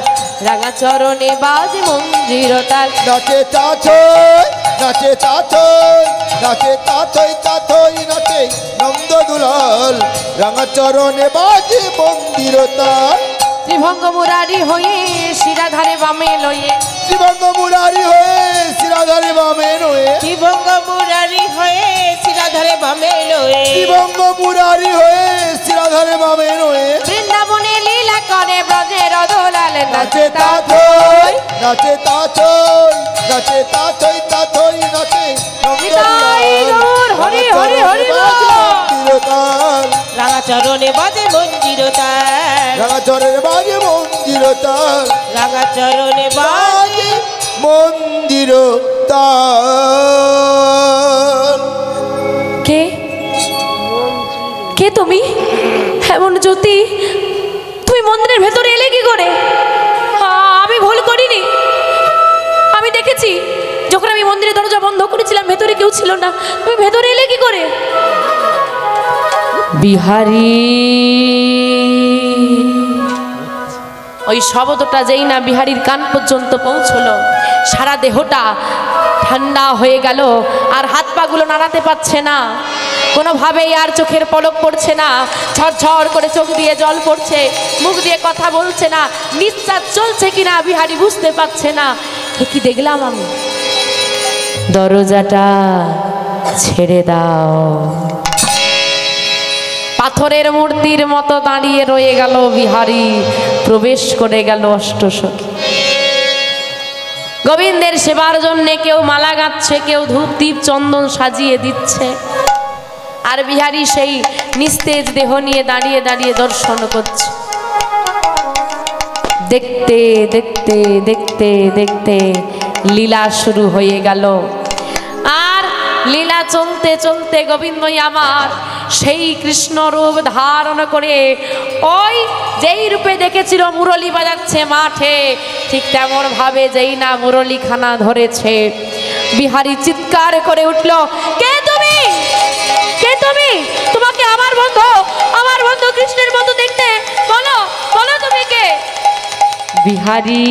রাঙা চরণে বাজে মঞ্জির তাল। নাচে তাথই, নাচে তাথই, নাচে তাথই তাথই, নাচে নন্দ দুলাল, রাঙা চরণে বাজে মন্দির তাল। ত্রিভঙ্গ মুরারি হয়ে শিরাধারে বামে লয়ে, ত্রিভঙ্গ মুরারি হয়ে শিরাধারে বামে নয়ে, ত্রিভঙ্গ মুরারি হয়ে শিরাধারে বামে লয়ে, ত্রিভঙ্গ মুরারি হয়ে শিরাধারে বামে নয়ে, বৃন্দাবনে লীলা চরণে ব্রজের দোলাল নাচে তাথই নাচে তাথই নাচে তাথই তাথই নাচে নিতাই গৌর হরি হরি হরি মন্দিরতাল রাঙা চরণে বাজে মন্দির তার, রাঙা চরণে বাজে মন্দিরতাল রাঙা চরণে বাজে বাজে মন্দিরতাল। কে কে তুমি? এমন জ্যোতি, তুমি মন্দিরের ভেতরে এলে কি করে? আমি ভুল করিনি, আমি দেখেছি যখন আমি মন্দিরের দরজা বন্ধ করেছিলাম ভেতরে কেউ ছিল না, তুমি ভেতরে এলে কি করে? বিহারী, ওই শব্দটা যেই না বিহারীর কান পর্যন্ত পৌঁছলো, সারা দেহটা ঠান্ডা হয়ে গেল, আর হাত পাগুলো নাড়াতে পারছে না, কোনোভাবেই আর চোখের পলক পড়ছে না, ঝরঝর করে চোখ দিয়ে জল পড়ছে, মুখ দিয়ে কথা বলছে না, নিঃশ্বাস চলছে কিনা বিহারী বুঝতে পারছে না। কি দেখলাম আমি? দরজাটা ছেড়ে দাও। পাথরের মূর্তির মতো দাঁড়িয়ে রয়ে গেল বিহারী, প্রবেশ করে গেল অষ্টসখী। গোবিন্দের সেবার জন্যে কেউ মালা গাচ্ছে, কেউ ধূপ দীপ চন্দন সাজিয়ে দিচ্ছে, আর বিহারী সেই নিস্তেজ দেহ নিয়ে দাঁড়িয়ে দাঁড়িয়ে দর্শন করছে। দেখতে দেখতে দেখতে দেখতে লীলা শুরু হয়ে গেল, আর লীলা চলতে চলতে গোবিন্দই আমার সেই কৃষ্ণ রূপ ধারণ করে ওই যেই রূপে দেখেছিল মুরলী বাজাচ্ছে মাঠে, ঠিক তেমন ভাবে যেই না মুরলীখানা ধরেছে, বিহারী চিৎকার করে উঠল, কে তুমি? কে তুমি? তোমাকে আমার বন্ধু কৃষ্ণের মতো দেখতে, বলো বলো তুমি কে? বিহারী,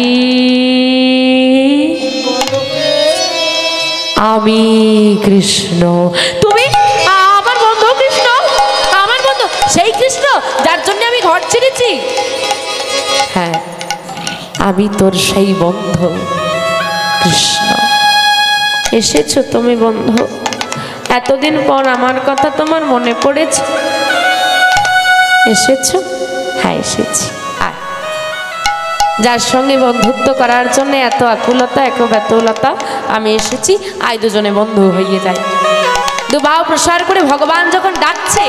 আমি কৃষ্ণ। তুমি আমার বন্ধু কৃষ্ণ? আমার বন্ধু সেই কৃষ্ণ যার জন্য আমি ঘর ছেড়েছি? হ্যাঁ, আমি তোর সেই বন্ধু কৃষ্ণ। এসেছো তুমি বন্ধু? এতদিন পর আমার কথা তোমার মনে পড়েছে? এসেছো? হ্যাঁ এসেছি। আয়, যার সঙ্গে বন্ধুত্ব করার জন্য এত আকুলতা এত ব্যাতুলতা, আমি এসেছি, আয় দুজনে বন্ধু হয়ে যায়। দুবাহু প্রসার করে ভগবান যখন ডাকছে,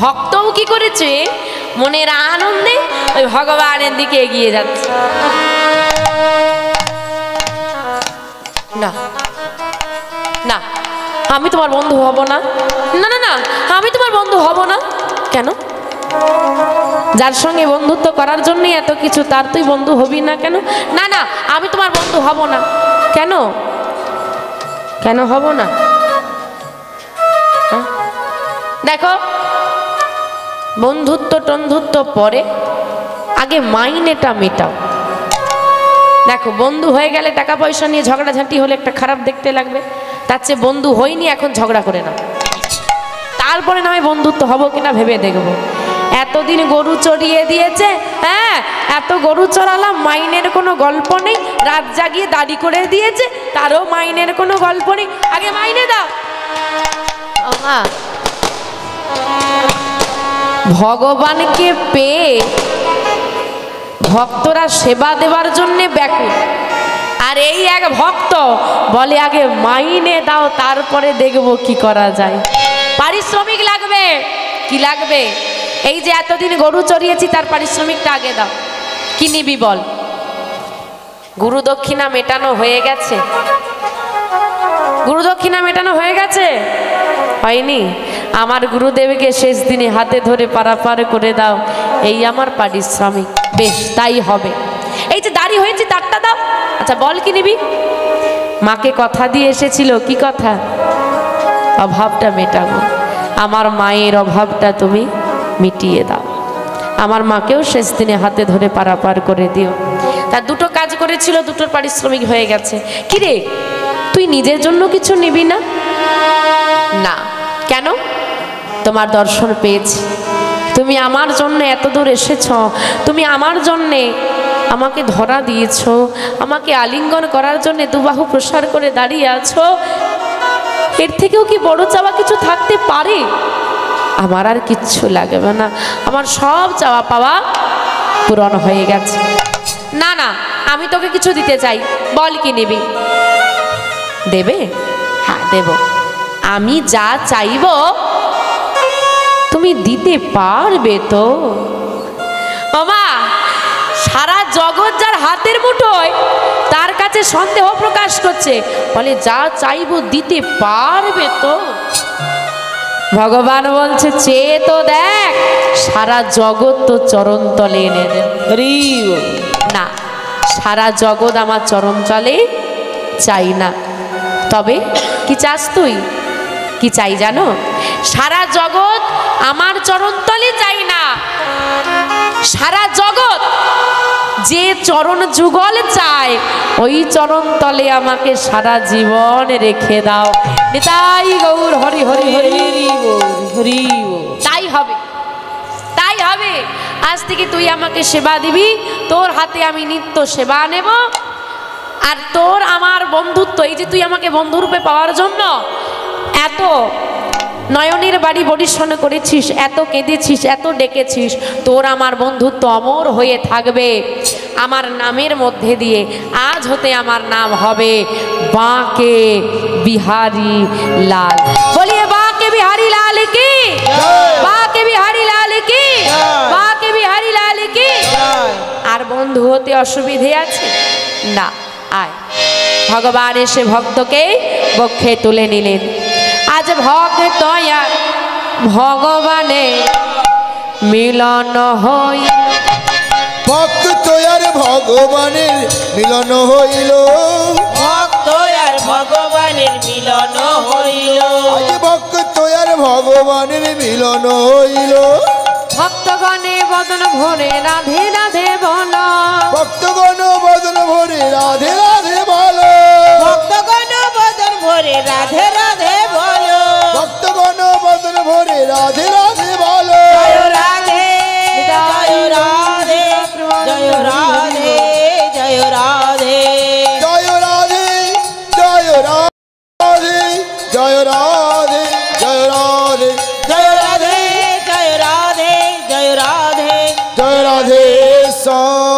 ভক্তও কি করেছে? মনের আনন্দে ওই ভগবানের দিকে এগিয়ে যাচ্ছে। না না, আমি তোমার বন্ধু হব না, না না না, আমি তোমার বন্ধু হব না। কেন? যার সঙ্গে বন্ধুত্ব করার জন্য এত কিছু, তার তুই বন্ধু হবি না কেন? না না, আমি তোমার বন্ধু হব না। কেন? কেন হব না? দেখো, বন্ধুত্ব টন্ধুত্ব পরে, আগে মাইনেটা মেটাও। দেখো, বন্ধু হয়ে গেলে টাকা পয়সা নিয়ে ঝগড়াঝাঁটি হলে একটা খারাপ দেখতে লাগবে, তার চেয়ে বন্ধু হইনি এখন ঝগড়া করে না, তারপরে না হয় বন্ধুত্ব হবো কিনা ভেবে দেখবো। এতদিন গরু চড়িয়ে দিয়েছে, হ্যাঁ এত গরু চড়ালাম, মাইনের কোনো গল্প নেই, রাত জাগিয়ে দাড়ি করে দিয়েছে, তারও মাইনের কোনো গল্প নেই, আগে মাইনে দাও। ভগবানকে পেয়ে ভক্তরা সেবা দেওয়ার জন্যে ব্যাকুল, আর এই এক ভক্ত বলে আগে মাইনে দাও, তারপরে দেখবো কি করা যায়। পারিশ্রমিক লাগবে, কি লাগবে? এই যে এতদিন গরু চড়িয়েছি তার পারিশ্রমিকটা আগে দাও। কি নিবি বল? গুরু দক্ষিণা মেটানো হয়ে গেছে? গুরু দক্ষিণা মেটানো হয়ে গেছে? হয়নি? আমার গুরুদেবকে শেষ দিনে হাতে ধরে পারাপার করে দাও, এই আমার পারিশ্রমিক। বেশ, তাই হবে। এই যে দাড়ি হয়েছে তারটা দাও। আচ্ছা বল কি নিবি? মাকে কথা দিয়ে এসেছিল, কি কথা? অভাবটা মেটাবো, আমার মায়ের অভাবটা তুমি মিটিয়ে দাও, আমার মাকেও শেষ দিনে হাতে ধরে পারাপার করে দিও। তার দুটো কাজ করেছিল, দুটোর পারিশ্রমিক হয়ে গেছে। কিরে, তুই নিজের জন্য কিছু নিবি না? না। কেন? তোমার দর্শন পেয়েছি, তুমি আমার জন্য এত দূর এসেছ, তুমি আমার জন্যে আমাকে ধরা দিয়েছ, আমাকে আলিঙ্গন করার জন্য দুবাহু প্রসার করে দাঁড়িয়ে আছো, এর থেকেও কি বড় চাওয়া কিছু থাকতে পারে? আমার আর কিচ্ছু লাগবে না, আমার সব চাওয়া পাওয়া পূরণ হয়ে গেছে। না না, আমি তোকে কিছু দিতে চাই, বল কি নিবি? দেবে? হ্যাঁ দেব। আমি যা চাইব তুমি দিতে পারবে তো? মামা, সারা জগৎ যার হাতের মুঠোয় তার কাছে সন্দেহ প্রকাশ করছে, বলে যা চাইব দিতে পারবে তো? ভগবান বলছে চেয়ে তো দেখ, সারা জগৎ তো চরণ তলে এনে দেব। হরি বল। না, সারা জগৎ আমার চরণ তলে চাই না। তবে কি চাস তুই? কি চাই জানো? সারা জগৎ আমার চরণ তলে চাই না, সারা জগৎ যে চরণ যুগল চায় ওই চরণ তলে আমাকে সারা জীবন রেখে দাও। নিতাই গৌর হরি হরি হরি হরি বল। তাই হবে, তাই হবে। আজ থেকে তুই আমাকে সেবা দিবি, তোর হাতে আমি নিত্য সেবা নেব। আর তোর আমার বন্ধুত্ব, এই যে তুই আমাকে বন্ধুরূপে পাওয়ার জন্য এত নয়নের বাড়ি বরিশন করেছিস, এত কেঁদেছিস, এত ডেকেছিস, তোর আমার বন্ধুত্ব অমর হয়ে থাকবে আমার নামের মধ্যে দিয়ে। আজ হতে আমার নাম হবে বাঁকে বিহারী লাল। বলিয়ে বাঁকে বিহারী লাল কি, বাঁকে বিহারী লাল কি, বাঁকে বিহারী লাল কি। আর বন্ধু হতে অসুবিধে আছে না? আয়। ভগবান এসে ভক্তকে বক্ষে তুলে নিলেন। আজ ভক্ত আর ভগবানে মিলন হই, ভক্ত আর ভগবানের মিলন হইল, ভক্ত আর ভগবানের মিলন হইল। আজ ভক্ত আর ভগবানের মিলন হইল। ভক্তগণে বদন ভরে রাধে রাধে বল, ভক্তগণ বদন ভরে রাধে রাধে বলো, ভক্তগণ বদন ভরে রাধে রাধে বলো, ভক্তগণ বদন ভরে রাধে রাধে বলো। জয় রাধে জয় রাধে জয় রাধে জয় রাধে জয় রাধে জয় রাধে জয় রাধে জয় রাধে জয় রাধে জয় রাধে জয় রাধে জয় রাধে শ্যাম।